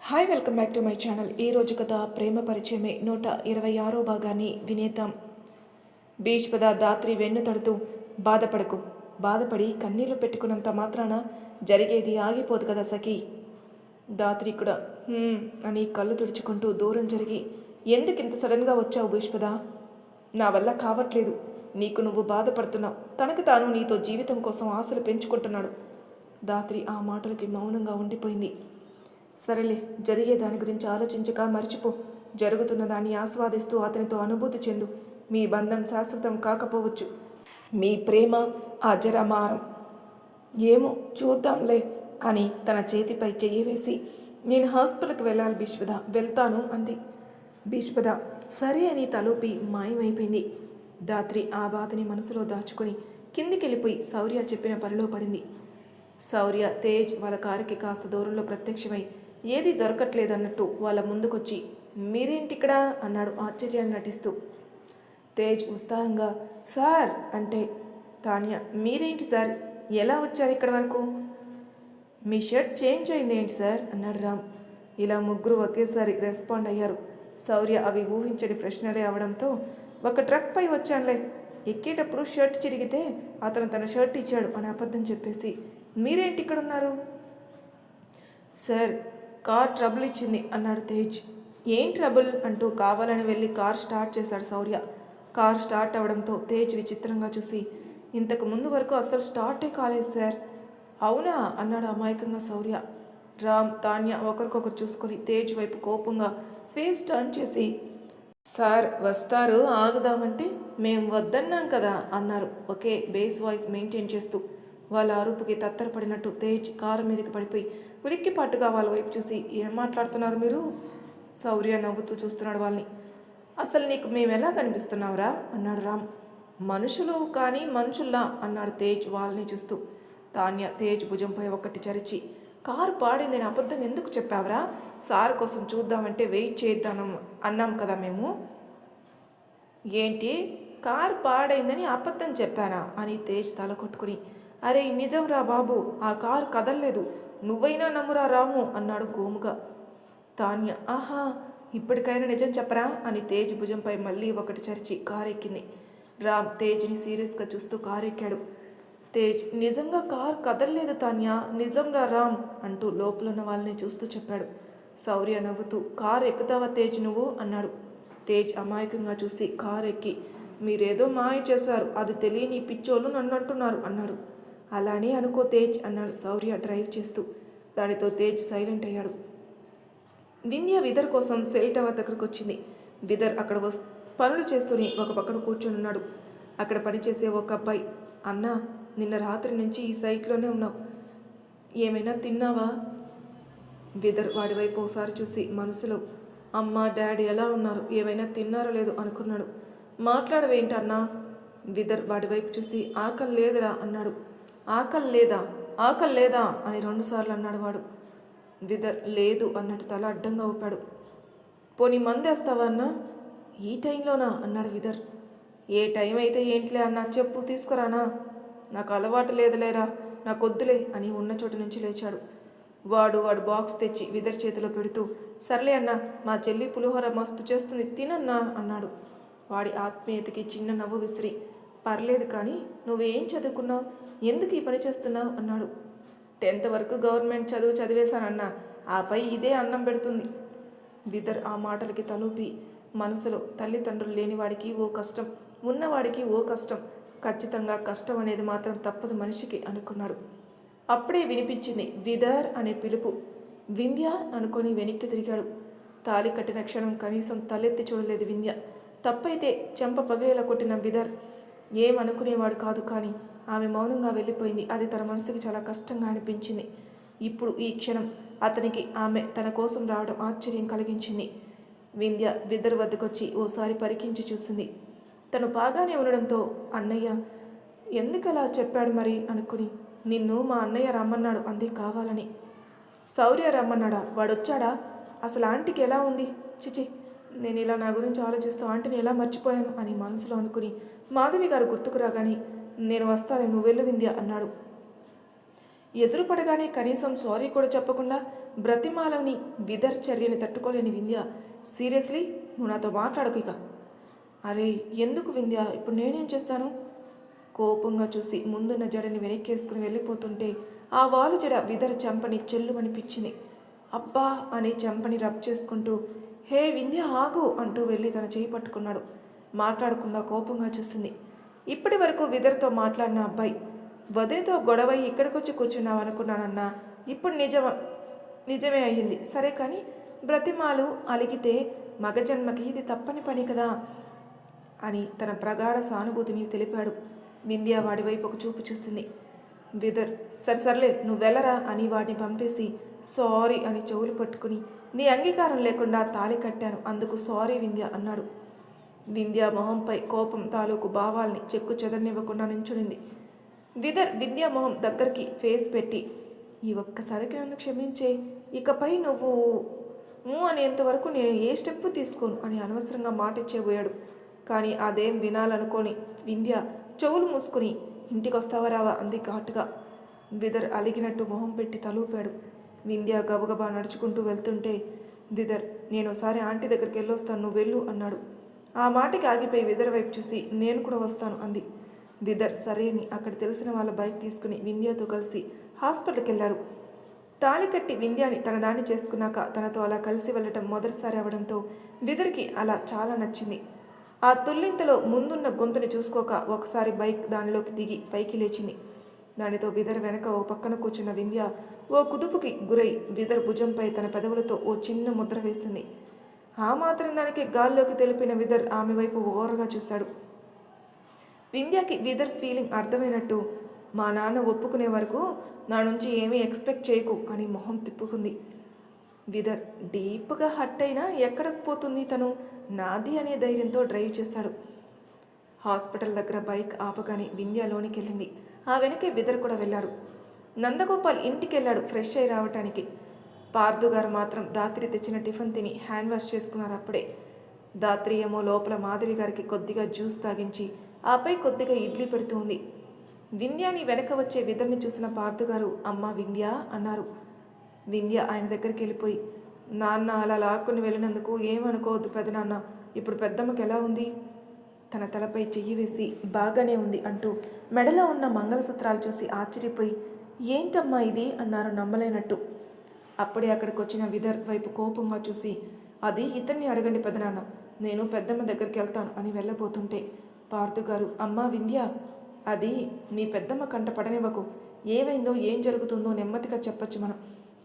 Hi welcome back to my channel. ఈరోజు కథ ప్రేమ పరిచయమే 126వ భాగాన్ని వినేద్దాం. భీష్పద దాత్రి వెన్ను తడుతూ బాధపడకు, బాధపడి కన్నీళ్లు పెట్టుకున్నంత మాత్రాన జరిగేది ఆగిపోదు కదా సఖీ. దాత్రి కూడా అని కళ్ళు తుడుచుకుంటూ దూరం జరిగి, ఎందుకు ఇంత సడన్గా వచ్చావు భీష్పద? నా వల్ల కావట్లేదు, నీకు నువ్వు బాధపడుతున్నావు, తనకు తాను నీతో జీవితం కోసం ఆశలు పెంచుకుంటున్నాడు. దాత్రి ఆ మాటలకి మౌనంగా ఉండిపోయింది. సరేలే, జరిగే దాని గురించి ఆలోచించక మర్చిపో, జరుగుతున్న దాన్ని ఆస్వాదిస్తూ అతనితో అనుభూతి చెందు. మీ బంధం శాశ్వతం కాకపోవచ్చు, మీ ప్రేమ అజరమారం. ఏమో చూద్దాంలే అని తన చేతిపై చెయ్యి వేసి, నేను హాస్పిటల్కి వెళ్ళాలి భీష్పద, వెళ్తాను అంది. భీష్పద సరే అని తలూపి మాయమైపోయింది. దాత్రి ఆ బాధని మనసులో దాచుకుని కిందికెళ్ళిపోయి శౌర్య చెప్పిన పనిలో పడింది. శౌర్య, తేజ్ వాళ్ళ కారుకి కాస్త దూరంలో ప్రత్యక్షమై ఏదీ దొరకట్లేదన్నట్టు వాళ్ళ ముందుకొచ్చి, మీరేంటిక్కడ అన్నాడు ఆశ్చర్యాన్ని నటిస్తూ. తేజ్ ఉత్సాహంగా సార్ అంటే, తాన్య మీరేంటి సార్, ఎలా వచ్చారు ఇక్కడి వరకు? మీ షర్ట్ చేంజ్ అయింది ఏంటి సార్ అన్నాడు రామ్. ఇలా ముగ్గురు ఒకేసారి రెస్పాండ్ అయ్యారు. శౌర్య అవి ఊహించని ప్రశ్నలే అవడంతో, ఒక ట్రక్ పై వచ్చానులే, ఎక్కేటప్పుడు షర్ట్ చిరిగితే అతను తన షర్ట్ ఇచ్చాడు అని అబద్ధం చెప్పేసి, మీరేంటి ఇక్కడ ఉన్నారు? సార్, కార్ ట్రబుల్ ఇచ్చింది అన్నాడు తేజ్. ఏం ట్రబుల్ అంటూ కావాలని వెళ్ళి కార్ స్టార్ట్ చేశాడు శౌర్య. కార్ స్టార్ట్ అవడంతో తేజ్ విచిత్రంగా చూసి, ఇంతకు ముందు వరకు అసలు స్టార్టే కాలేదు సార్. అవునా అన్నాడు అమాయకంగా శౌర్య. రామ్, తాన్య ఒకరికొకరు చూసుకొని తేజ్ వైపు కోపంగా ఫేస్ టర్న్ చేసి, సార్ వస్తారు, ఆగుదామంటే మేం వద్దన్నాం కదా అన్నారు ఒకే బేస్ వాయిస్ మెయింటైన్ చేస్తూ. వాళ్ళ అరుపుకి తత్తరపడినట్టు తేజ్ కారు మీదకి పడిపోయి ఉలిక్కిపాటుగా వాళ్ళ వైపు చూసి, ఏం మాట్లాడుతున్నారు మీరు? శౌర్య నవ్వుతూ చూస్తున్నాడు వాళ్ళని. అసలు నీకు మేమెలా కనిపిస్తున్నావురా అన్నాడు రామ్. మనుషులు కానీ మనుషుల్లా అన్నాడు తేజ్ వాళ్ళని చూస్తూ. తాన్య తేజ్ భుజంపై ఒకటి చరిచి, కారు పాడిందని అబద్ధం ఎందుకు చెప్పావురా? సార్ కోసం చూద్దామంటే వెయిట్ చేద్దాం అన్నాం కదా మేము. ఏంటి, కారు పాడైందని అబద్ధం చెప్పానా అని తేజ్ తల కొట్టుకుని, అరే నిజం రా బాబు, ఆ కారు కదల్లేదు, నువ్వైనా నమ్మురా రాము అన్నాడు గోముగా. తాన్య, ఆహా ఇప్పటికైనా నిజం చెప్పరా అని తేజ్ భుజంపై మళ్ళీ ఒకటి చరిచి కారెక్కింది. రామ్ తేజ్ని సీరియస్గా చూస్తూ కారెక్కాడు. తేజ్, నిజంగా కారు కదల్లేదు తాన్య, నిజం రా రామ్ అంటూ లోపలున్న వాళ్ళని చూస్తూ చెప్పాడు. శౌర్య నవ్వుతూ, కారు ఎక్కుతావా తేజ్ నువ్వు అన్నాడు. తేజ్ అమాయకంగా చూసి కారు ఎక్కి, మీరేదో మాయ చేశారు, అది తెలియని పిచ్చోళ్ళు నన్ను అంటున్నారు అన్నాడు. అలానే అనుకో తేజ్ అన్నాడు శౌర్య డ్రైవ్ చేస్తూ. దానితో తేజ్ సైలెంట్ అయ్యాడు. వింధ్య విదర్ కోసం సెల్ టవర్ దగ్గరకు వచ్చింది. విదర్ అక్కడ పనులు చేస్తూనే ఒక పక్కన కూర్చొని ఉన్నాడు. అక్కడ పనిచేసే ఒక అబ్బాయి, అన్నా నిన్న రాత్రి నుంచి ఈ సైట్లోనే ఉన్నావు, ఏమైనా తిన్నావా? విదర్ వాడి వైపు ఒకసారి చూసి మనసులో, అమ్మ డాడీ ఎలా ఉన్నారు, ఏమైనా తిన్నారో లేదో అనుకున్నాడు. మాట్లాడవేంటన్నా? విదర్ వాడి వైపు చూసి, ఆకలి లేదురా అన్నాడు. ఆకలి లేదా, ఆకలి లేదా అని 2 సార్లు అన్నాడు వాడు. విదర్ లేదు అన్నట్టు తల అడ్డంగా ఊపాడు. పోనీ మందేస్తావా అన్నా? ఈ టైంలోనా అన్నాడు విదర్. ఏ టైం అయితే ఏంట్లే అన్నా, చెప్పు తీసుకురానా? నాకు అలవాటు లేదులేరా, నాకు వద్దులే అని ఉన్న చోటు నుంచి లేచాడు. వాడు బాక్స్ తెచ్చి విదర్ చేతిలో పెడుతూ, సర్లే అన్నా, మా చెల్లి పులిహోర మస్తు చేస్తుంది, తినన్నా అన్నాడు. వాడి ఆత్మీయతకి చిన్న నవ్వు విసిరి, పర్లేదు కానీ నువ్వేం చదువుకున్నావు, ఎందుకు ఈ పని చేస్తున్నావు అన్నాడు. 10th వరకు గవర్నమెంట్ చదువు చదివేశానన్నా, ఆపై ఇదే అన్నం పెడుతుంది. విదర్ ఆ మాటలకి తలూపి మనసులో, తల్లిదండ్రులు లేనివాడికి ఓ కష్టం, ఉన్నవాడికి ఓ కష్టం, ఖచ్చితంగా కష్టం అనేది మాత్రం తప్పదు మనిషికి అనుకున్నాడు. అప్పుడే వినిపించింది విదర్ అనే పిలుపు. వింధ్య అనుకొని వెనక్కి తిరిగాడు. తాళి కట్టిన క్షణం కనీసం తలెత్తి చూడలేదు వింధ్య. తప్పైతే చెంప పగిలేలా కొట్టిన విదర్ ఏమనుకునేవాడు కాదు, కానీ ఆమె మౌనంగా వెళ్ళిపోయింది. అది తన మనసుకి చాలా కష్టంగా అనిపించింది. ఇప్పుడు ఈ క్షణం అతనికి ఆమె తన కోసం రావడం ఆశ్చర్యం కలిగించింది. వింధ్య విదర్ వద్దకొచ్చి ఓసారి పరికించి చూసింది. తను బాగానే ఉండడంతో, అన్నయ్య ఎందుకలా చెప్పాడు మరి అనుకుని, నిన్ను మా అన్నయ్య రమ్మన్నాడు అంది కావాలని. శౌర్య రమ్మన్నాడా? వాడొచ్చాడా? అసలు ఆంటీకి ఎలా ఉంది? చిచి, నేను ఇలా నా గురించి ఆలోచిస్తూ ఆంటీని ఎలా మర్చిపోయాను అని మనసులో అనుకుని, మాధవి గారు గుర్తుకు రాగానే, నేను వస్తానే, నువ్వు వెళ్ళు వింధ్య అన్నాడు. ఎదురు పడగానే కనీసం సారీ కూడా చెప్పకుండా బ్రతిమాలని విదర్ చర్యని తట్టుకోలేని వింధ్య, సీరియస్లీ నువ్వు నాతో మాట్లాడకు ఇక. అరే ఎందుకు వింధ్య, ఇప్పుడు నేనేం చేస్తాను? కోపంగా చూసి ముందున్న జడని వెనక్కేసుకుని వెళ్ళిపోతుంటే ఆ వాలు జడ విదర్ చెంపని చెల్లుమనిపించింది. అబ్బా అని చెంపని రబ్ చేసుకుంటూ హే వింధ్య ఆగు అంటూ వెళ్ళి తన చేయి పట్టుకున్నాడు. మాట్లాడకుండా కోపంగా చూస్తుంది. ఇప్పటి వరకు విదర్తో మాట్లాడిన అబ్బాయి వదినతో గొడవై ఇక్కడికొచ్చి కూర్చున్నావు అనుకున్నానన్నా, ఇప్పుడు నిజమే అయ్యింది. సరే కానీ బ్రతిమాలు అలిగితే మగజన్మకి ఇది తప్పని పని కదా అని తన ప్రగాఢ సానుభూతిని తెలిపాడు. వింధ్య వాడి వైపు ఒక చూపు చూసింది. విదర్ సర్లే నువ్వు వెళ్ళరా అని వాడిని పంపేసి సారీ అని చెవులు పట్టుకుని నీ అంగీకారం లేకుండా తాళి కట్టాను, అందుకు సారీ వింధ్య అన్నాడు. వింధ్య మొహంపై కోపం తాలూకు భావాల్ని చెక్కు చెదరనివ్వకుండా నించునింది. విదర్ వింధ్య మొహం దగ్గరికి ఫేస్ పెట్టి ఈ ఒక్కసారికి నన్ను క్షమించే, ఇకపై నువ్వు అనేంతవరకు నేను ఏ స్టెప్పు తీసుకోను అని అనవసరంగా మాట ఇచ్చేబోయాడు. కానీ అదేం వినాలనుకోని వింధ్య చెవులు మూసుకుని ఇంటికి వస్తావా రావా అంది ఘాటుగా. విదర్ అలిగినట్టు మొహం పెట్టి తలూపాడు. వింధ్య గబగబా నడుచుకుంటూ వెళ్తుంటే విదర్ నేను ఒకసారి ఆంటీ దగ్గరికి వెళ్ళొస్తాను, నువ్వు వెళ్ళు అన్నాడు. ఆ మాటకి ఆగిపోయి విదర్ వైపు చూసి నేను కూడా వస్తాను అంది. విదర్ సరే అని అక్కడ తెలిసిన వాళ్ళ బైక్ తీసుకుని వింధ్యతో కలిసి హాస్పిటల్కి వెళ్ళాడు. తాళి కట్టి వింధ్యాని తన దాన్ని చేసుకున్నాక తనతో అలా కలిసి వెళ్ళటం మొదటిసారి అవడంతో విదర్కి అలా చాలా నచ్చింది. ఆ తుల్లింతలో ముందున్న గొంతుని చూసుకోక ఒకసారి బైక్ దానిలోకి దిగి పైకి లేచింది. దానితో విదర్ వెనక ఓ పక్కన కూర్చున్న వింధ్య ఓ కుదుపుకి గురై విదర్ భుజంపై తన పెదవులతో ఓ చిన్న ముద్ర వేసింది. ఆ మాత్రం దానికి గాల్లోకి తెలిపిన విదర్ ఆమె వైపు ఓరగా చూశాడు. వింధ్యకి విదర్ ఫీలింగ్ అర్థమైనట్టు మా నాన్న ఒప్పుకునే వరకు నా నుంచి ఏమీ ఎక్స్పెక్ట్ చేయకు అని మొహం తిప్పుకుంది. విదర్ డీప్గా హట్ అయినా ఎక్కడికి పోతుంది తను, నాది అనే ధైర్యంతో డ్రైవ్ చేశాడు. హాస్పిటల్ దగ్గర బైక్ ఆపగానే వింధ్య లోనికి వెళ్ళింది. ఆ వెనకే విదర్ కూడా వెళ్ళాడు. నందగోపాల్ ఇంటికి వెళ్ళాడు ఫ్రెష్ అయి రావటానికి. పార్థు గారు మాత్రం దాత్రి తెచ్చిన టిఫిన్ తిని హ్యాండ్ వాష్ చేసుకున్నారు అప్పుడే. దాత్రి ఏమో లోపల మాధవి గారికి కొద్దిగా జ్యూస్ తాగించి ఆపై కొద్దిగా ఇడ్లీ పెడుతూ ఉంది. వింధ్యాని వెనక వచ్చే విదర్ని చూసిన పార్థు గారు అమ్మా వింధ్య అన్నారు. వింధ్య ఆయన దగ్గరికి వెళ్ళిపోయి నాన్న అలా లాక్కుని వెళ్ళినందుకు ఏమనుకోవద్దు పెదనాన్న, ఇప్పుడు పెద్దమ్మకి ఎలా ఉంది? తన తలపై చెయ్యి వేసి బాగానే ఉంది అంటూ మెడలో ఉన్న మంగళసూత్రాలు చూసి ఆశ్చర్యపోయి ఏంటమ్మా ఇది అన్నారు నమ్మలేనట్టు. అప్పుడే అక్కడికి వచ్చిన విదర్ వైపు కోపంగా చూసి అది ఇతన్ని అడగండి పెదనాన్న, నేను పెద్దమ్మ దగ్గరికి వెళ్తాను అని వెళ్ళబోతుంటే పార్థు గారు అమ్మా వింధ్య అది మీ పెద్దమ్మ కంట పడనివ్వకు, ఏమైందో ఏం జరుగుతుందో నెమ్మదిగా చెప్పచ్చు మనం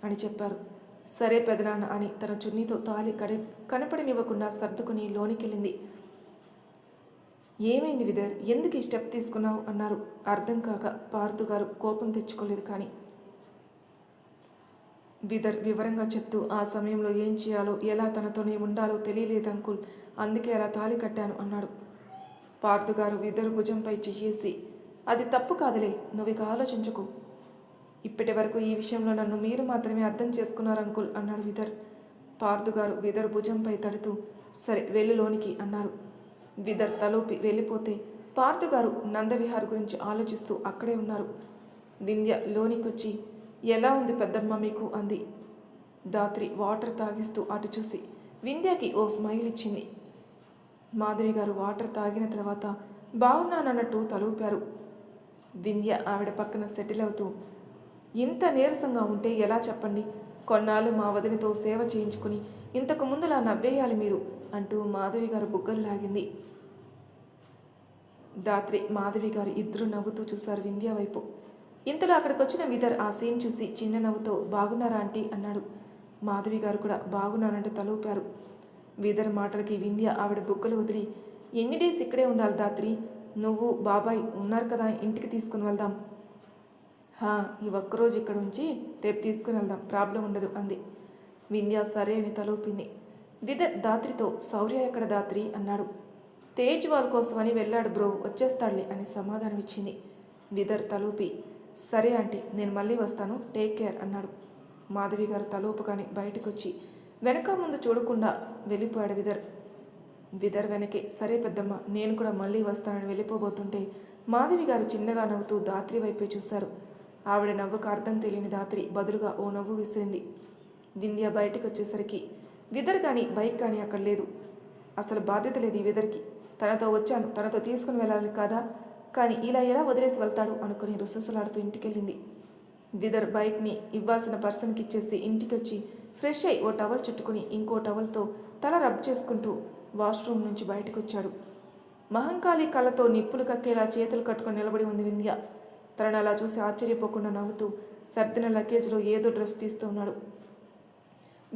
అని చెప్పారు. సరే పెదనాన్న అని తన చున్నీతో తాలి కనపడనివ్వకుండా సర్దుకుని లోనికెళ్ళింది. ఏమైంది విదర్, ఎందుకు ఈ స్టెప్ తీసుకున్నావు అన్నారు. అర్థం కాక పార్థు గారు కోపం తెచ్చుకోలేదు. కానీ విదర్ వివరంగా చెప్తూ ఆ సమయంలో ఏం చేయాలో ఎలా తనతోనే ఉండాలో తెలియలేదు అంకుల్, అందుకే అలా తాళి కట్టాను అన్నాడు. పార్థు గారు విదర్ భుజంపై చెయ్యేసి అది తప్పు కాదులే, నువ్వు ఇక ఆలోచించకు, ఇప్పటి వరకు ఈ విషయంలో నన్ను మీరు మాత్రమే అర్థం చేసుకున్నారు అంకుల్ అన్నాడు విదర్. పార్థు గారు విదర్ భుజంపై తడుతూ సరే వెళ్ళు లోనికి అన్నారు. విదర్ తలూపి వెళ్ళిపోతే పార్థు గారు నందవిహార్ గురించి ఆలోచిస్తూ అక్కడే ఉన్నారు. వింధ్య లోనికొచ్చి ఎలా ఉంది పెద్దమ్మ మీకు అంది. దాత్రి వాటర్ తాగిస్తూ అటు చూసి వింధ్యకి ఓ స్మైల్ ఇచ్చింది. మాధవి గారు వాటర్ తాగిన తర్వాత బాగున్నానన్నట్టు తలూపారు. వింధ్య ఆవిడ పక్కన సెటిల్ అవుతూ ఇంత నీరసంగా ఉంటే ఎలా చెప్పండి, కొన్నాళ్ళు మా వదినతో సేవ చేయించుకుని ఇంతకు ముందులా నవ్వేయాలి మీరు అంటూ మాధవి గారు బుగ్గలు లాగింది. దాత్రి మాధవి గారు ఇద్దరు నవ్వుతూ చూశారు వింధ్య వైపు. ఇంతలో అక్కడికి వచ్చిన విదర్ ఆ సీన్ చూసి చిన్న నవ్వుతో బాగున్నారా ఆంటీ అన్నాడు. మాధవి గారు కూడా బాగున్నానంటూ తలూపారు. విదర్ మాటలకి వింధ్య ఆవిడ బుగ్గలు వదిలి ఎన్ని డేస్ ఇక్కడే ఉండాలి దాత్రి, నువ్వు బాబాయ్ ఉన్నారు కదా ఇంటికి తీసుకుని వెళ్దాం. ఈ ఒక్కరోజు ఇక్కడ ఉంచి రేపు తీసుకుని వెళ్దాం, ప్రాబ్లం ఉండదు అంది. వింధ్య సరే అని తలూపింది. విదర్ దాత్రితో శౌర్య ఎక్కడ దాత్రి అన్నాడు. తేజ్ వాళ్ళ కోసమని వెళ్ళాడు బ్రో, వచ్చేస్తాడులే అని సమాధానం ఇచ్చింది. విదర్ తలూపి సరే ఆంటీ నేను మళ్ళీ వస్తాను, టేక్ కేర్ అన్నాడు. మాధవి గారు తలూపగానే బయటకొచ్చి వెనక ముందు చూడకుండా వెళ్ళిపోయాడు విదర్. విదర్ వెనకే సరే పెద్దమ్మ నేను కూడా మళ్ళీ వస్తానని వెళ్ళిపోబోతుంటే మాధవి గారు చిన్నగా నవ్వుతూ దాత్రి వైపే చూశారు. ఆవిడ నవ్వుకు అర్థం తెలియని దాత్రి బదులుగా ఓ నవ్వు విసిరింది. వింధ్య బయటికి వచ్చేసరికి విదర్ కానీ బైక్ కానీ అక్కడ లేదు. అసలు బాధ్యత లేదు ఈ విదర్కి. తనతో వచ్చాను, తనతో తీసుకుని వెళ్ళాలి కదా, కానీ ఇలా ఎలా వదిలేసి వెళ్తాడు అనుకుని రుసరుసలాడుతూ ఇంటికెళ్ళింది. విదర్ బైక్ని ఇవ్వాల్సిన పర్సన్కి ఇచ్చేసి ఇంటికి వచ్చి ఫ్రెష్ అయి ఓ టవల్ చుట్టుకుని ఇంకో టవల్తో తల రబ్ చేసుకుంటూ వాష్రూమ్ నుంచి బయటకు వచ్చాడు. మహంకాళి కళ్ళతో నిప్పులు కక్కేలా చేతులు కట్టుకొని నిలబడి ఉంది వింధ్య. తనను అలా చూసి ఆశ్చర్యపోకుండా నవ్వుతూ సర్దిన లగేజ్లో ఏదో డ్రెస్ తీస్తూ ఉన్నాడు.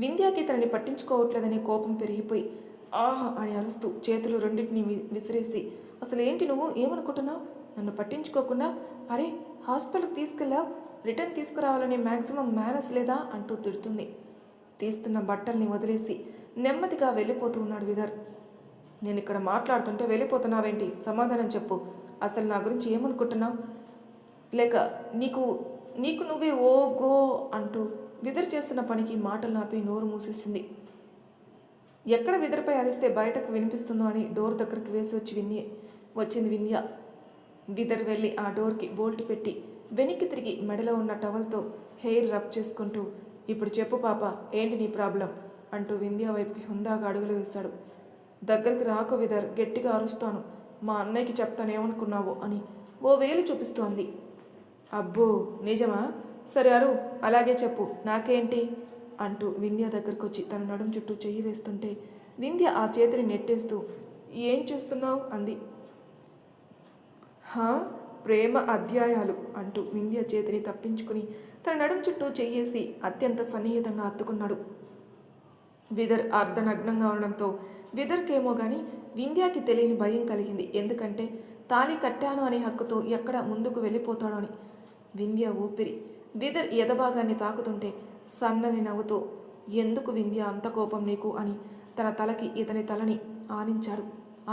వింధ్యాకి తనని పట్టించుకోవట్లేదనే కోపం పెరిగిపోయి ఆహా అని అరుస్తూ చేతులు రెండింటిని విసిరేసి, అసలు ఏంటి నువ్వు, ఏమనుకుంటున్నావు? నన్ను పట్టించుకోకుండా అరే హాస్పిటల్కి తీసుకెళ్ళావు, రిటర్న్ తీసుకురావాలనే మ్యాక్సిమం మేనస్ లేదా అంటూ తిడుతుంది. తీస్తున్న బట్టల్ని వదిలేసి నెమ్మదిగా వెళ్ళిపోతూ ఉన్నాడు విదర్. నేను ఇక్కడ మాట్లాడుతుంటే వెళ్ళిపోతున్నావేంటి? సమాధానం చెప్పు. అసలు నా గురించి ఏమనుకుంటున్నావు? లేక నీకు నువ్వే ఓ గో అంటూ విదర్ చేస్తున్న పనికి మాటలు నాపి నోరు మూసేసింది. ఎక్కడ విదర్పై అరిస్తే బయటకు వినిపిస్తుందో అని డోర్ దగ్గరికి వేసి వచ్చింది వింధ్య. విదర్ వెళ్ళి ఆ డోర్కి బోల్ట్ పెట్టి వెనక్కి తిరిగి మెడలో ఉన్న టవల్తో హెయిర్ రబ్ చేసుకుంటూ, ఇప్పుడు చెప్పు పాప, ఏంటి నీ ప్రాబ్లం అంటూ వింధ్య వైపుకి హుందాగా అడుగులు వేశాడు. దగ్గరికి రాకు విదర్, గట్టిగా అరుస్తాను. మా అన్నయ్యకి చెప్తానేమనుకున్నావో అని ఓ వేలు చూపిస్తోంది. అబ్బో నిజమా? సరే అరు, అలాగే చెప్పు, నాకేంటి అంటూ వింధ్య దగ్గరకు వచ్చి తన నడుం చుట్టూ చెయ్యి వేస్తుంటే వింధ్య ఆ చేతిని నెట్టేస్తూ ఏం చేస్తున్నావు అంది. ప్రేమ అధ్యాయాలు అంటూ వింధ్య చేతిని తప్పించుకుని తన నడుం చుట్టూ చెయ్యేసి అత్యంత సన్నిహితంగా హత్తుకున్నాడు. విదర్ అర్ధనగ్నంగా ఉండడంతో విదర్కేమో గాని వింధ్యాకి తెలియని భయం కలిగింది. ఎందుకంటే తాళి కట్టాను అనే హక్కుతో ఎక్కడ ముందుకు వెళ్ళిపోతాడో అని. వింధ్య ఊపిరి విదర్ ఎదభాగాన్ని తాకుతుంటే సన్నని నవ్వుతో, ఎందుకు వింధ్య అంత కోపం నీకు అని తన తలకి ఇతని తలని ఆనించాడు.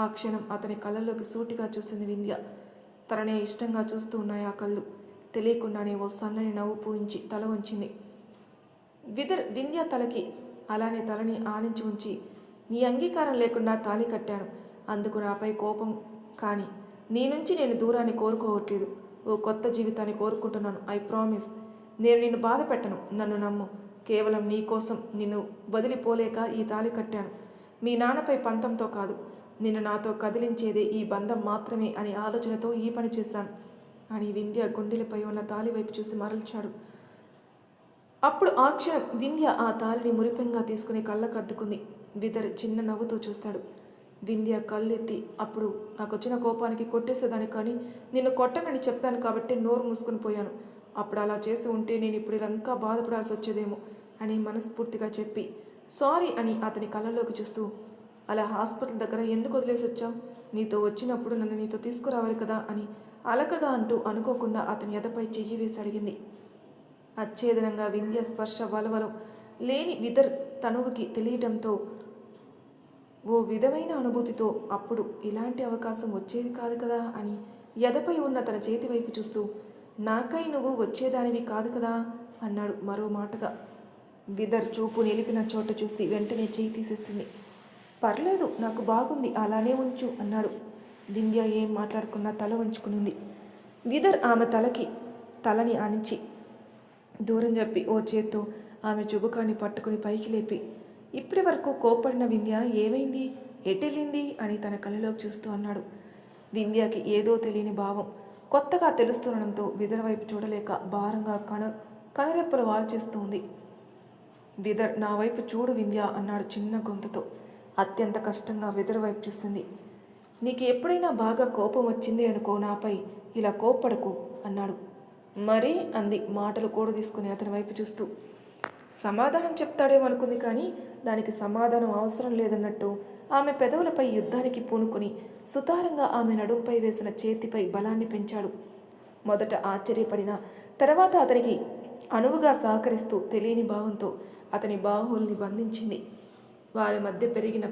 ఆ క్షణం అతని కళ్ళల్లోకి సూటిగా చూసింది వింధ్య. తననే ఇష్టంగా చూస్తూ ఉన్నాయి ఆ కళ్ళు. తెలియకుండానే ఓ సన్నని నవ్వు పూయించి తల వంచింది. వింధ్య తలకి అలానే తలని ఆనించి ఉంచి, నీ అంగీకారం లేకుండా తాళి కట్టాను, అందుకు నాపై కోపం, కానీ నీ నుంచి నేను దూరాన్ని కోరుకోవట్లేదు. ఓ కొత్త జీవితాన్ని కోరుకుంటున్నాను. I promise. నేను నిన్ను బాధ పెట్టను, నన్ను నమ్ము. కేవలం నీ కోసం నిన్ను వదిలిపోలేక ఈ తాళి కట్టాను. మీ నాన్నపై పంతంతో కాదు, నిన్ను నాతో కదిలించేదే ఈ బంధం మాత్రమే అనే ఆలోచనతో ఈ పని చేశాను అని వింధ్య గుండెలపై ఉన్న తాళి వైపు చూసి మరల్చాడు. అప్పుడు ఆ క్షణం వింధ్య ఆ తాళిని మురిపెంగా తీసుకుని కళ్ళకద్దుకుంది. విదర్ చిన్న నవ్వుతూ చూస్తాడు. వింధ్య కళ్ళెత్తి, అప్పుడు నాకు వచ్చిన కోపానికి కొట్టేసేదాన్ని, కానీ నిన్ను కొట్టనని చెప్పాను కాబట్టి నోరు మూసుకుని పోయాను. అప్పుడు అలా చేసి ఉంటే నేను ఇప్పుడు ఇలా ఇంకా బాధపడాల్సి వచ్చేదేమో అని మనస్ఫూర్తిగా చెప్పి సారీ అని అతని కళ్ళలోకి చూస్తూ, అలా హాస్పిటల్ దగ్గర ఎందుకు వదిలేసి వచ్చావు? నీతో వచ్చినప్పుడు నన్ను నీతో తీసుకురావాలి కదా అని అలకగా అంటూ అనుకోకుండా అతని ఎదపై చెయ్యి వేసి అడిగింది. అచ్ఛేదనంగా వింధ్య స్పర్శ వలవలో లేని విదర్ తనువుకి తెలియటంతో ఓ విధమైన అనుభూతితో, అప్పుడు ఇలాంటి అవకాశం వచ్చేది కాదు కదా అని ఎదపై ఉన్న తన చేతి వైపు చూస్తూ, నాకై నువ్వు వచ్చేదానివి కాదు కదా అన్నాడు మరో మాటగా. విదర్ చూపు నిలిపిన చోట చూసి వెంటనే చేయి తీసేసింది. పర్లేదు, నాకు బాగుంది, అలానే ఉంచు అన్నాడు. వింధ్య ఏం మాట్లాడకుండా తల ఉంచుకునింది. విదర్ ఆమె తలని ఆనించి దూరం చెప్పి ఓ చేత్తో ఆమె చుబుకాన్ని పట్టుకుని పైకి లేపి, ఇప్పటి వరకు కోప్పడిన వింధ్య ఏమైంది, ఎటెళ్ళింది అని తన కళ్ళలోకి చూస్తూ అన్నాడు. వింధ్యకి ఏదో తెలియని భావం కొత్తగా తెలుస్తుండడంతో విదర్ వైపు చూడలేక భారంగా కనురెప్పలు వాల్చేస్తూ ఉంది. విదర్, నా వైపు చూడు వింధ్య అన్నాడు చిన్న గొంతుతో. అత్యంత కష్టంగా విదర్ వైపు చూస్తుంది. నీకు ఎప్పుడైనా బాగా కోపం వచ్చింది అనుకో, నాపై ఇలా కోప్పడకు అన్నాడు. మరి అంది మాటలు కూడా తీసుకుని అతని వైపు చూస్తూ. సమాధానం చెప్తాడేమనుకుంది, కానీ దానికి సమాధానం అవసరం లేదన్నట్టు ఆమె పెదవులపై యుద్ధానికి పూనుకొని సుతారంగా ఆమె నడుంపై వేసిన చేతిపై బలాన్ని పెంచాడు. మొదట ఆశ్చర్యపడిన తర్వాత అతనికి అనువుగా సహకరిస్తూ తెలియని భావంతో అతని బాహుల్ని బంధించింది. వారి మధ్య పెరిగిన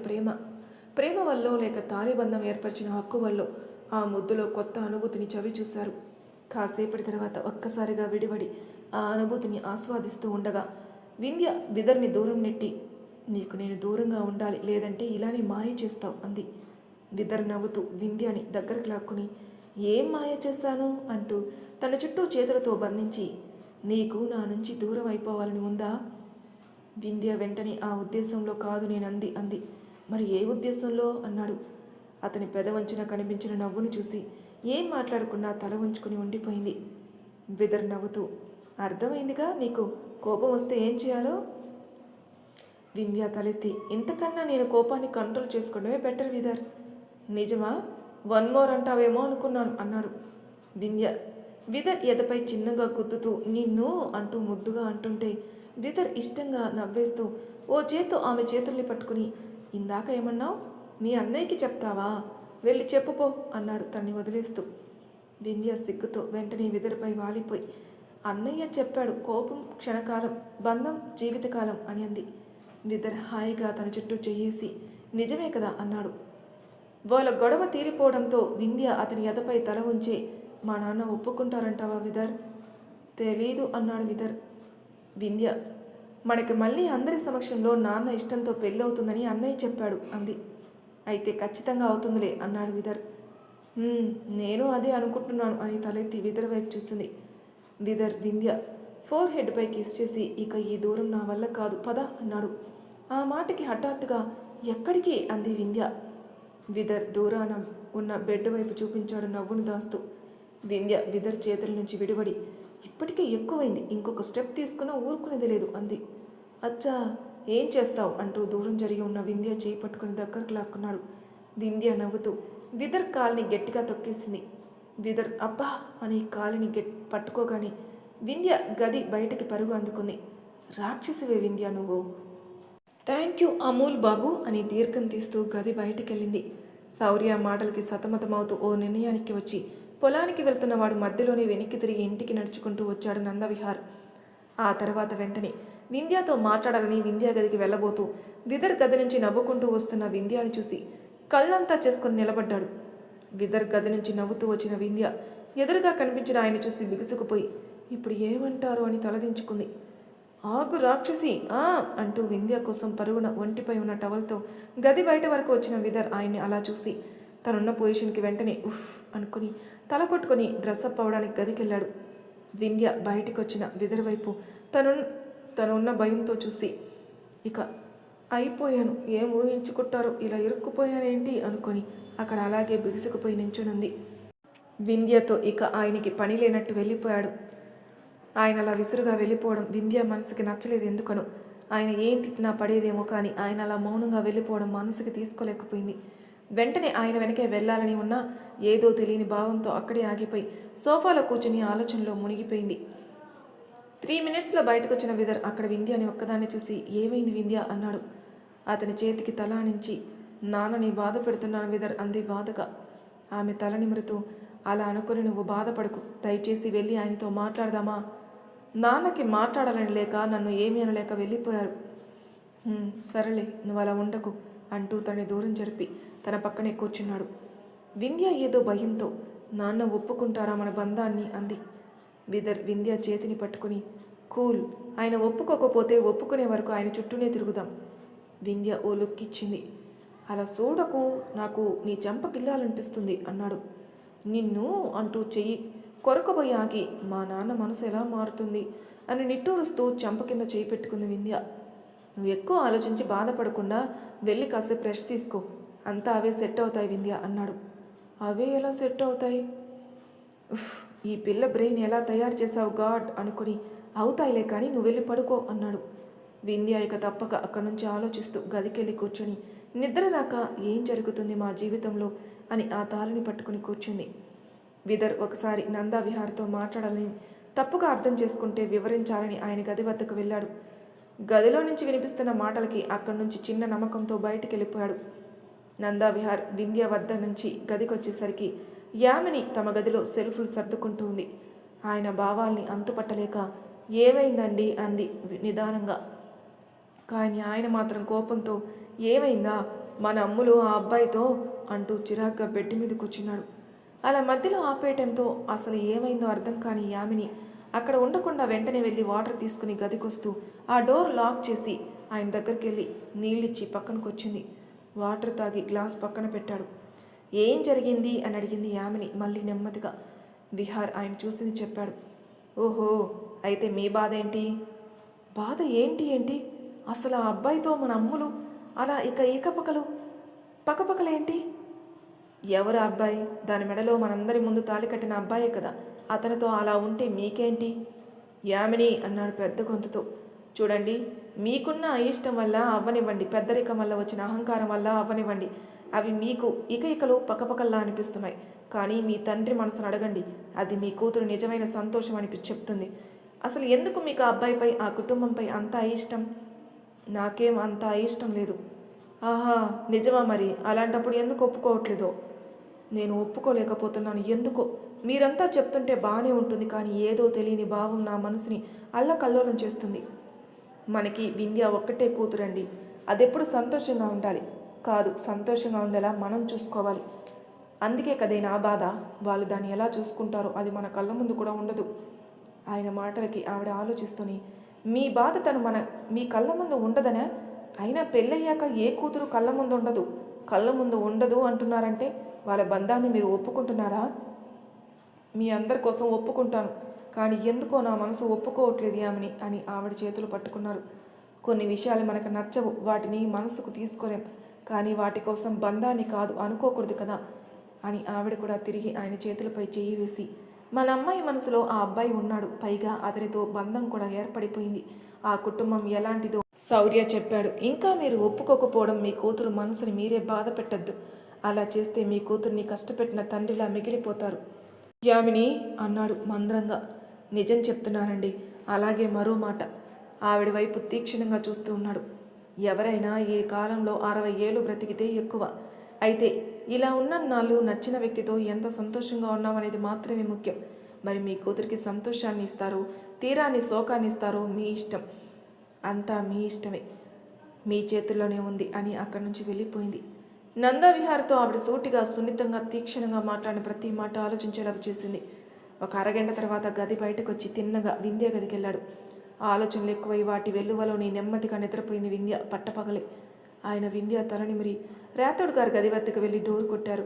ప్రేమ వల్ల లేక తాళిబంధం ఏర్పరిచిన హక్కు వల్ల ఆ ముద్దులో కొత్త అనుభూతిని చవి చూశారు. కాసేపటి తర్వాత ఒక్కసారిగా విడివడి ఆ అనుభూతిని ఆస్వాదిస్తూ ఉండగా విదర్ని దూరం నెట్టి, నీకు నేను దూరంగా ఉండాలి, లేదంటే ఇలానే మాయ చేస్తావు అంది. విదర్ నవ్వుతూ వింధ్యని దగ్గరకు లాక్కుని ఏం మాయ చేశాను అంటూ తన చుట్టూ చేతులతో బంధించి, నీకు నా నుంచి దూరం అయిపోవాలని ఉందా? వింధ్య వెంటనే ఆ ఉద్దేశంలో కాదు నేనంది అంది. మరి ఏ ఉద్దేశంలో అన్నాడు. అతని పెదవంచున కనిపించిన నవ్వును చూసి ఏం మాట్లాడకుండా తల ఉంచుకుని ఉండిపోయింది. విదర్ నవ్వుతూ, అర్థమైందిగా నీకు కోపం వస్తే ఏం చేయాలో. వింధ్య తలెత్తి, ఇంతకన్నా నేను కోపాన్ని కంట్రోల్ చేసుకోవడమే బెటర్ విదర్. నిజమా? 1 మోర్ అంటావేమో అనుకున్నాను అన్నాడు. విదర్ ఎదపై చిన్నగా గుద్దుతూ నిన్ను అంటూ ముద్దుగా అంటుంటే విదర్ ఇష్టంగా నవ్వేస్తూ ఓ చేత్తో ఆమె చేతుల్ని పట్టుకుని, ఇందాక ఏమన్నావు? మీ అన్నయ్యకి చెప్తావా? వెళ్ళి చెప్పుపో అన్నాడు తన్ని వదిలేస్తూ. వింధ్య సిగ్గుతో వెంటనే విదర్పై వాలిపోయి, అన్నయ్య చెప్పాడు, కోపం క్షణకాలం, బంధం జీవితకాలం అని అంది. విదర్ హాయిగా తన చుట్టూ చెయ్యేసి, నిజమే కదా అన్నాడు. వాళ్ళ గొడవ తీరిపోవడంతో వింధ్య అతని ఎదపై తల ఉంచే, మా నాన్న ఒప్పుకుంటారంటావా విదర్? తెలీదు అన్నాడు విదర్. వింధ్య, మనకి మళ్ళీ అందరి సమక్షంలో నాన్న ఇష్టంతో పెళ్ళవుతుందని అన్నయ్య చెప్పాడు అంది. అయితే ఖచ్చితంగా అవుతుందిలే అన్నాడు విదర్. నేను అదే అనుకుంటున్నాను అని తలెత్తి విదర్ వైపు చూస్తుంది. వింధ్య ఫోర్ హెడ్పై కిస్ చేసి, ఇక ఈ దూరం నా వల్ల కాదు పద అన్నాడు. ఆ మాటకి హఠాత్తుగా ఎక్కడికి అంది వింధ్య. విదర్ దూరాన ఉన్న బెడ్ వైపు చూపించాడు నవ్వును దాస్తూ. విదర్ చేతుల నుంచి విడిపడి, ఇప్పటికే ఎక్కువైంది, ఇంకొక స్టెప్ తీసుకున్నా ఊరుకునేది లేదు అంది. అచ్చా ఏం చేస్తావు అంటూ దూరం జరిగి ఉన్న వింధ్య చేయి పట్టుకుని దగ్గరకు లాక్కున్నాడు. వింధ్య నవ్వుతూ విదర్ కాలిని గట్టిగా తొక్కేసింది. విదర్ అబ్బా అని కాలిని పట్టుకోగానే వింధ్య గది బయటికి పరుగు అందుకుంది. రాక్షసివే వింధ్య నువ్వు. థ్యాంక్ యూ అమూల్ బాబు అని దీర్ఘం తీస్తూ గది బయటికెళ్ళింది. శౌర్య మాటలకి సతమతమవుతూ ఓ నిర్ణయానికి వచ్చి పొలానికి వెళ్తున్న వాడు మధ్యలోనే వెనక్కి తిరిగి ఇంటికి నడుచుకుంటూ వచ్చాడు నందవిహార్. ఆ తర్వాత వెంటనే వింధ్యతో మాట్లాడాలని వింధ్య గదికి వెళ్ళబోతూ విదర్ గది నుంచి నవ్వుకుంటూ వస్తున్న వింధ్యని చూసి కళ్ళంతా చేసుకుని నిలబడ్డాడు. విదర్ గది నుంచి నవ్వుతూ వచ్చిన వింధ్య ఎదురుగా కనిపించిన ఆయన చూసి బిగుసుకుపోయి, ఇప్పుడు ఏమంటారు అని తలదించుకుంది. ఆగు రాక్షసి అంటూ వింధ్య కోసం పరుగున ఒంటిపై ఉన్న టవల్తో గది బయట వరకు వచ్చిన విదర్ ఆయన్ని అలా చూసి తనున్న పొజిషన్కి వెంటనే ఉఫ్ అనుకుని తల కొట్టుకుని డ్రెస్అప్ అవడానికి గదికెళ్ళాడు. వింధ్య బయటికి వచ్చిన విదర్ వైపు తనున్న భయంతో చూసి, ఇక అయిపోయాను, ఏం ఊహించుకుంటారో, ఇలా ఇరుక్కుపోయానేంటి అనుకొని అక్కడ అలాగే బిగుసుకుపోయి నించునుంది. వింధ్యతో ఇక ఆయనకి పని లేనట్టు వెళ్ళిపోయాడు. ఆయన అలా విసురుగా వెళ్ళిపోవడం వింధ్య మనసుకి నచ్చలేదు ఎందుకనో. ఆయన ఏం తిట్టినా పడేదేమో కానీ ఆయన అలా మౌనంగా వెళ్ళిపోవడం మనసుకి తీసుకోలేకపోయింది. వెంటనే ఆయన వెనకే వెళ్ళాలని ఉన్నా ఏదో తెలియని భావంతో అక్కడే ఆగిపోయి సోఫాలో కూర్చుని ఆలోచనలో మునిగిపోయింది. 3 మినిట్స్లో బయటకు వచ్చిన విదర్ అక్కడ వింధ్యని ఒక్కదాన్ని చూసి, ఏమైంది వింధ్య అన్నాడు. అతని చేతికి తల నుంచి, నాన్నని బాధ పెడుతున్నాను విదర్ అంది బాధగా. ఆమె తల నిమురుతూ, అలా అనుకుని నువ్వు బాధపడకు, దయచేసి వెళ్ళి ఆయనతో మాట్లాడదామా? నాన్నకి మాట్లాడాలని లేక నన్ను ఏమీ అనలేక వెళ్ళిపోయారు. సరేలే నువ్వు అలా ఉండకు అంటూ తనని దూరం జరిపి తన పక్కనే కూర్చున్నాడు. వింధ్య ఏదో భయంతో, నాన్న ఒప్పుకుంటారా మన బంధాన్ని అంది. విదర్ వింధ్య చేతిని పట్టుకుని, కూల్, ఆయన ఒప్పుకోకపోతే ఒప్పుకునే వరకు ఆయన చుట్టూనే తిరుగుదాం. వింధ్య ఓ లుక్ ఇచ్చింది. అలా చూడకు, నాకు నీ చెంప గిల్లాలనిపిస్తుంది అన్నాడు. నిన్ను అంటూ చెయ్యి కొరకబోయి ఆగి, మా నాన్న మనసు ఎలా మారుతుంది అని నిట్టూరుస్తూ చెంప కింద చేయి పెట్టుకుంది వింధ్య. నువ్వు ఎక్కువ ఆలోచించి బాధపడకుండా వెళ్ళి కాసేపు రెస్ట్ తీసుకో, అంతా అవే సెట్ అవుతాయి వింధ్య అన్నాడు. అవే ఎలా సెట్ అవుతాయి? ఈ పిల్ల బ్రెయిన్ ఎలా తయారు చేసావు గాడ్ అనుకుని, అవుతాయిలే కానీ నువ్వు వెళ్ళి పడుకో అన్నాడు. వింధ్య ఇక తప్పక అక్కడి నుంచి ఆలోచిస్తూ గదికెళ్ళి కూర్చొని నిద్ర రాక ఏం జరుగుతుంది మా జీవితంలో అని ఆ తాళిని పట్టుకుని కూర్చుంది. విదర్ ఒకసారి నందా విహార్తో మాట్లాడాలని తప్పుగా అర్థం చేసుకుంటే వివరించాలని ఆయన గది వద్దకు వెళ్ళాడు. గదిలో నుంచి వినిపిస్తున్న మాటలకి అక్కడి నుంచి చిన్న నమ్మకంతో బయటికి వెళ్ళిపోయాడు. నందా విహార్ వింధ్య వద్ద నుంచి గదికొచ్చేసరికి యామిని తమ గదిలో సెల్ఫ్లు సర్దుకుంటూ ఉంది. ఆయన భావాల్ని అంతుపట్టలేక, ఏమైందండి అంది నిదానంగా. కానీ ఆయన మాత్రం కోపంతో, ఏమైందా, మన అమ్ములు ఆ అబ్బాయితో అంటూ చిరాగ్గా బెడ్ మీద కూర్చున్నాడు. అలా మధ్యలో ఆపేయటంతో అసలు ఏమైందో అర్థం కాని యామిని అక్కడ ఉండకుండా వెంటనే వెళ్ళి వాటర్ తీసుకుని గదికొస్తూ ఆ డోర్ లాక్ చేసి ఆయన దగ్గరికి వెళ్ళి నీళ్ళిచ్చి పక్కనకు వచ్చింది. వాటర్ తాగి గ్లాస్ పక్కన పెట్టాడు. ఏం జరిగింది అని అడిగింది యామిని మళ్ళీ నెమ్మదిగా. విహార్ ఆయన చూసింది చెప్పాడు. ఓహో, అయితే మీ బాధ ఏంటి? బాధ ఏంటి ఏంటి? అసలు ఆ అబ్బాయితో మన అమ్ములు అలా పక్కపక్కలేంటి? ఎవరు అబ్బాయి? దాని మెడలో మనందరి ముందు తాళి కట్టిన అబ్బాయే కదా. అతనితో అలా ఉంటే మీకేంటి? యామిని అన్నాడు పెద్ద గొంతుతో. చూడండి, మీకున్న అయిష్టం వల్ల అవ్వనివ్వండి, పెద్దరికం వల్ల వచ్చిన అహంకారం వల్ల అవ్వనివ్వండి, అవి మీకు ఇకలు పక్కపక్కల్లా అనిపిస్తున్నాయి. కానీ మీ తండ్రి మనసును అడగండి, అది మీ కూతురు నిజమైన సంతోషం అని చెప్తుంది. అసలు ఎందుకు మీకు ఆ అబ్బాయిపై, ఆ కుటుంబంపై అంత అయిష్టం? నాకేం అంత అయిష్టం లేదు. ఆహా, నిజమా? మరి అలాంటప్పుడు ఎందుకు ఒప్పుకోవట్లేదో? నేను ఒప్పుకోలేకపోతున్నాను. ఎందుకో మీరంతా చెప్తుంటే బాగానే ఉంటుంది, కానీ ఏదో తెలియని భావం నా మనసుని అల్లకల్లోలం చేస్తుంది. మనకి వింధ్య ఒక్కటే కూతురండి, అదెప్పుడు సంతోషంగా ఉండాలి. కాదు, సంతోషంగా ఉండేలా మనం చూసుకోవాలి. అందుకే కదే నా బాధ. వాళ్ళు దాన్ని ఎలా చూసుకుంటారో అది మన కళ్ళ ముందు కూడా ఉండదు. ఆయన మాటలకి ఆవిడ ఆలోచిస్తూనే, మీ బాధ మీ కళ్ళ ముందు ఉండదనే? అయినా పెళ్ళయ్యాక ఏ కూతురు కళ్ళ ముందు ఉండదు, కళ్ళ ముందు ఉండదు అంటున్నారంటే వాళ్ళ బంధాన్ని మీరు ఒప్పుకుంటున్నారా? మీ అందరి కోసం ఒప్పుకుంటాను, కానీ ఎందుకో నా మనసు ఒప్పుకోవట్లేదు యామిని అని ఆవిడ చేతులు పట్టుకున్నారు. కొన్ని విషయాలు మనకు నచ్చవు, వాటిని మనసుకు తీసుకోలేం, కానీ వాటి కోసం బంధాన్ని కాదు అనుకోకూడదు కదా అని ఆవిడ కూడా తిరిగి ఆయన చేతులపై చేయి వేసి, మన అమ్మాయి మనసులో ఆ అబ్బాయి ఉన్నాడు, పైగా అతనితో బంధం కూడా ఏర్పడిపోయింది, ఆ కుటుంబం ఎలాంటిదో శౌర్య చెప్పాడు. ఇంకా మీరు ఒప్పుకోకపోవడం మీ కూతురు మనసుని మీరే బాధ పెట్టద్దు. అలా చేస్తే మీ కూతుర్ని కష్టపెట్టిన తండ్రిలా మిగిలిపోతారు. యామిని అన్నాడు మంద్రంగా. నిజం చెప్తున్నానండి. అలాగే మరో మాట. ఆవిడ వైపు తీక్షణంగా చూస్తూ ఉన్నాడు. ఎవరైనా ఈ కాలంలో 60 ఏళ్ళు బ్రతికితే ఎక్కువ. అయితే ఇలా ఉన్నన్నాళ్ళు నచ్చిన వ్యక్తితో ఎంత సంతోషంగా ఉన్నామనేది మాత్రమే ముఖ్యం. మరి మీ కూతురికి సంతోషాన్ని ఇస్తారో, తీరాన్ని శోకాన్ని ఇస్తారో మీ ఇష్టం. అంతా మీ ఇష్టమే, మీ చేతుల్లోనే ఉంది అని అక్కడి నుంచి వెళ్ళిపోయింది. నందవిహార్తో ఆవిడ సూటిగా, సున్నితంగా, తీక్షణంగా మాట్లాడిన ప్రతి మాట ఆలోచించేలా చేసింది. ఒక అరగంట తర్వాత గది బయటకు వచ్చి తిన్నగా వింధ్య గదికి వెళ్ళాడు. ఆలోచనలు ఎక్కువై వాటి వెల్లువలోని నెమ్మదిగా నిద్రపోయింది వింధ్య పట్టపగలే. ఆయన వింధ్య తలనిమిరి రాథోడ్ గారు గది వద్దకు వెళ్ళి డోర్ కొట్టారు.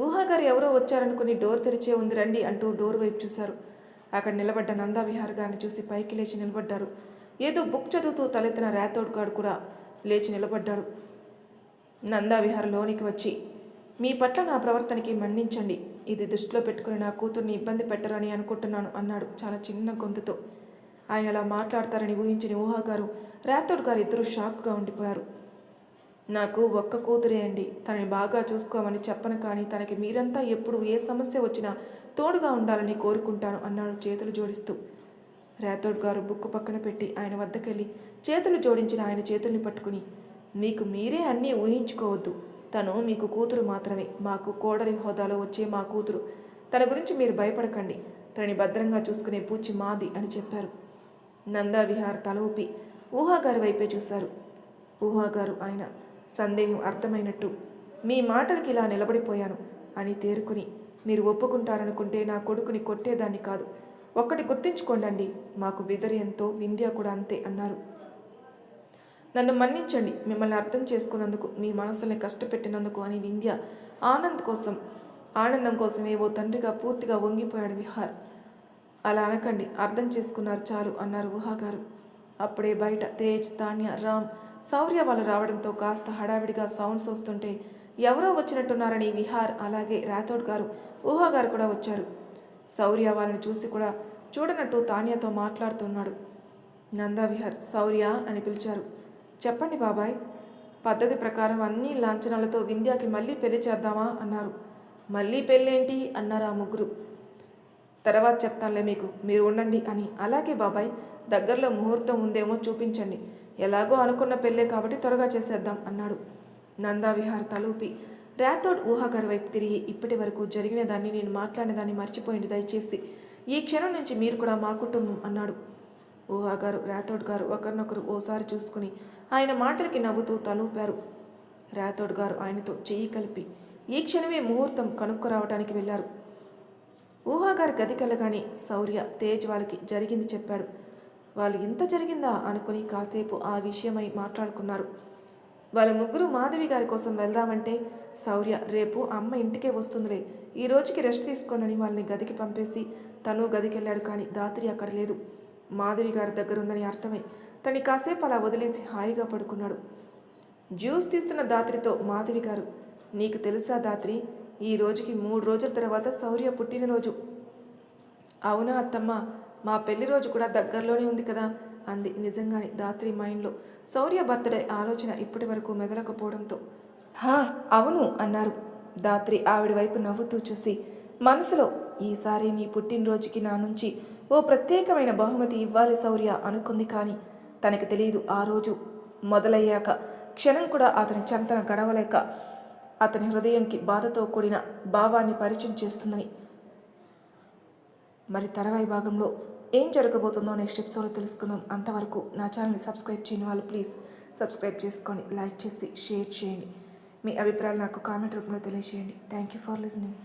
ఊహాగారు ఎవరో వచ్చారనుకుని డోర్ తెరిచే ఉంది రండి అంటూ డోర్ వైపు చూశారు. అక్కడ నిలబడ్డ నందవిహార్ గారిని చూసి పైకి లేచి నిలబడ్డారు. ఏదో బుక్ చదువుతూ తలెత్తిన రాథోడ్ గారు కూడా లేచి నిలబడ్డాడు. నందవిహార్ లోనికి వచ్చి, మీ పట్ల నా ప్రవర్తనకి మన్నించండి, ఇది దృష్టిలో పెట్టుకుని నా కూతుర్ని ఇబ్బంది పెట్టరని అనుకుంటున్నాను అన్నాడు చాలా చిన్న గొంతుతో. ఆయన అలా మాట్లాడతారని ఊహించిన ఊహాగారు, రాథోడ్ గారు ఇద్దరూ షాక్గా ఉండిపోయారు. నాకు ఒక్క కూతురే అండి, తనని బాగా చూసుకోమని చెప్పను, కానీ తనకి మీరంతా ఎప్పుడు ఏ సమస్య వచ్చినా తోడుగా ఉండాలని కోరుకుంటాను అన్నాడు చేతులు జోడిస్తూ. రాథోడ్ గారు బుక్కు పక్కన పెట్టి ఆయన వద్దకెళ్ళి చేతులు జోడించిన ఆయన చేతుల్ని పట్టుకుని, మీకు మీరే అన్నీ ఊహించుకోవద్దు, తను మీకు కూతురు మాత్రమే, మాకు కోడలి హోదాలో వచ్చే మా కూతురు, తన గురించి మీరు భయపడకండి, తనని భద్రంగా చూసుకునే పూచి మాది అని చెప్పారు. నందవిహార్ తల ఊపి ఊహాగారి వైపే చూశారు. ఊహాగారు ఆయన సందేహం అర్థమైనట్టు, మీ మాటలకి ఇలా నిలబడిపోయాను అని తేరుకుని, మీరు ఒప్పుకుంటారనుకుంటే నా కొడుకుని కొట్టేదాన్ని కాదు, ఒక్కటి గుర్తించుకోండి, మాకు విదర్యంతో వింధ్య కూడా అంతే అన్నారు. నన్ను మన్నించండి, మిమ్మల్ని అర్థం చేసుకున్నందుకు, మీ మనసుల్ని కష్టపెట్టినందుకు అని వింధ్య ఆనందం కోసమే ఓ తండ్రిగా పూర్తిగా వంగిపోయాడు విహార్. అలా అనకండి, అర్థం చేసుకున్నారు చాలు అన్నారు ఊహాగారు. అప్పుడే బయట తేజ్, తాన్య, రామ్, శౌర్య వాళ్ళు రావడంతో కాస్త హడావిడిగా సౌండ్స్ వస్తుంటే ఎవరో వచ్చినట్టున్నారని విహార్, అలాగే రాథోడ్ గారు, ఊహాగారు కూడా వచ్చారు. శౌర్య వాళ్ళని చూసి కూడా చూడనట్టు తాన్యతో మాట్లాడుతున్నాడు. నందవిహార్ శౌర్య అని పిలిచారు. చెప్పండి బాబాయ్, పద్ధతి ప్రకారం అన్ని లాంఛనాలతో వింధ్యాకి మళ్ళీ పెళ్లి చేద్దామా అన్నారు. మళ్ళీ పెళ్ళేంటి అన్నారు ఆ ముగ్గురు. తర్వాత చెప్తానులే మీకు, మీరు ఉండండి అని. అలాగే బాబాయ్, దగ్గరలో ముహూర్తం ఉందేమో చూపించండి, ఎలాగో అనుకున్న పెళ్ళే కాబట్టి త్వరగా చేసేద్దాం అన్నాడు. నందవిహార్ తలూపి రాథోడ్ ఊహాగారి వైపు తిరిగి, ఇప్పటి వరకు జరిగిన దాన్ని, నేను మాట్లాడిన దాన్ని మర్చిపోయింది, దయచేసి ఈ క్షణం నుంచి మీరు కూడా మా కుటుంబం అన్నాడు. ఊహాగారు, రాథోడ్ గారు ఒకరినొకరు ఓసారి చూసుకుని ఆయన మాటలకి నవ్వుతూ తలూపారు. రాథోడ్ గారు ఆయనతో చెయ్యి కలిపి ఈ క్షణమే ముహూర్తం కనుక్కురావడానికి వెళ్ళారు. ఊహాగారి గదికెళ్ళగానే శౌర్య, తేజ్ వాళ్ళకి జరిగింది చెప్పాడు. వాళ్ళు ఇంత జరిగిందా అనుకుని కాసేపు ఆ విషయమై మాట్లాడుకున్నారు. వాళ్ళ ముగ్గురు మాధవి గారి కోసం వెళ్దామంటే శౌర్య రేపు అమ్మ ఇంటికే వస్తుందిలే, ఈ రోజుకి రెస్ట్ తీసుకోనని వాళ్ళని గదికి పంపేసి తను గదికి వెళ్ళాడు. కానీ దాత్రి అక్కడ లేదు. మాధవి గారి దగ్గర ఉందని అర్థమై తని కాసేపు అలా వదిలేసి హాయిగా పడుకున్నాడు. జ్యూస్ తీస్తున్న దాత్రితో మాధవి గారు, నీకు తెలుసా దాత్రి, ఈ రోజుకి 3 రోజుల తర్వాత శౌర్య పుట్టినరోజు. అవునా అత్తమ్మ, మా పెళ్లి రోజు కూడా దగ్గరలోనే ఉంది కదా అంది. నిజంగానే దాత్రి మైండ్లో శౌర్య బర్త్డే ఆలోచన ఇప్పటి వరకు మెదలకపోవడంతో హా అవును అన్నారు. దాత్రి ఆవిడ వైపు నవ్వుతూ చూసి మనసులో, ఈసారి నీ పుట్టినరోజుకి నా నుంచి ఓ ప్రత్యేకమైన బహుమతి ఇవ్వాలి శౌర్య అనుకుంది. కానీ తనకి తెలియదు ఆ రోజు మొదలయ్యాక క్షణం కూడా అతని చెంతన గడవలేక అతని హృదయంకి బాధతో కూడిన భావాన్ని పరిచయం చేస్తుందని. మరి తర్వాయి భాగంలో ఏం జరగబోతుందో నెక్స్ట్ ఎపిసోడ్లో తెలుసుకుందాం. అంతవరకు నా ఛానల్ని సబ్స్క్రైబ్ చేయని వాళ్ళు ప్లీజ్ సబ్స్క్రైబ్ చేసుకొని లైక్ చేసి షేర్ చేయండి. మీ అభిప్రాయాలు నాకు కామెంట్ రూపంలో తెలియజేయండి. Thank you for listening.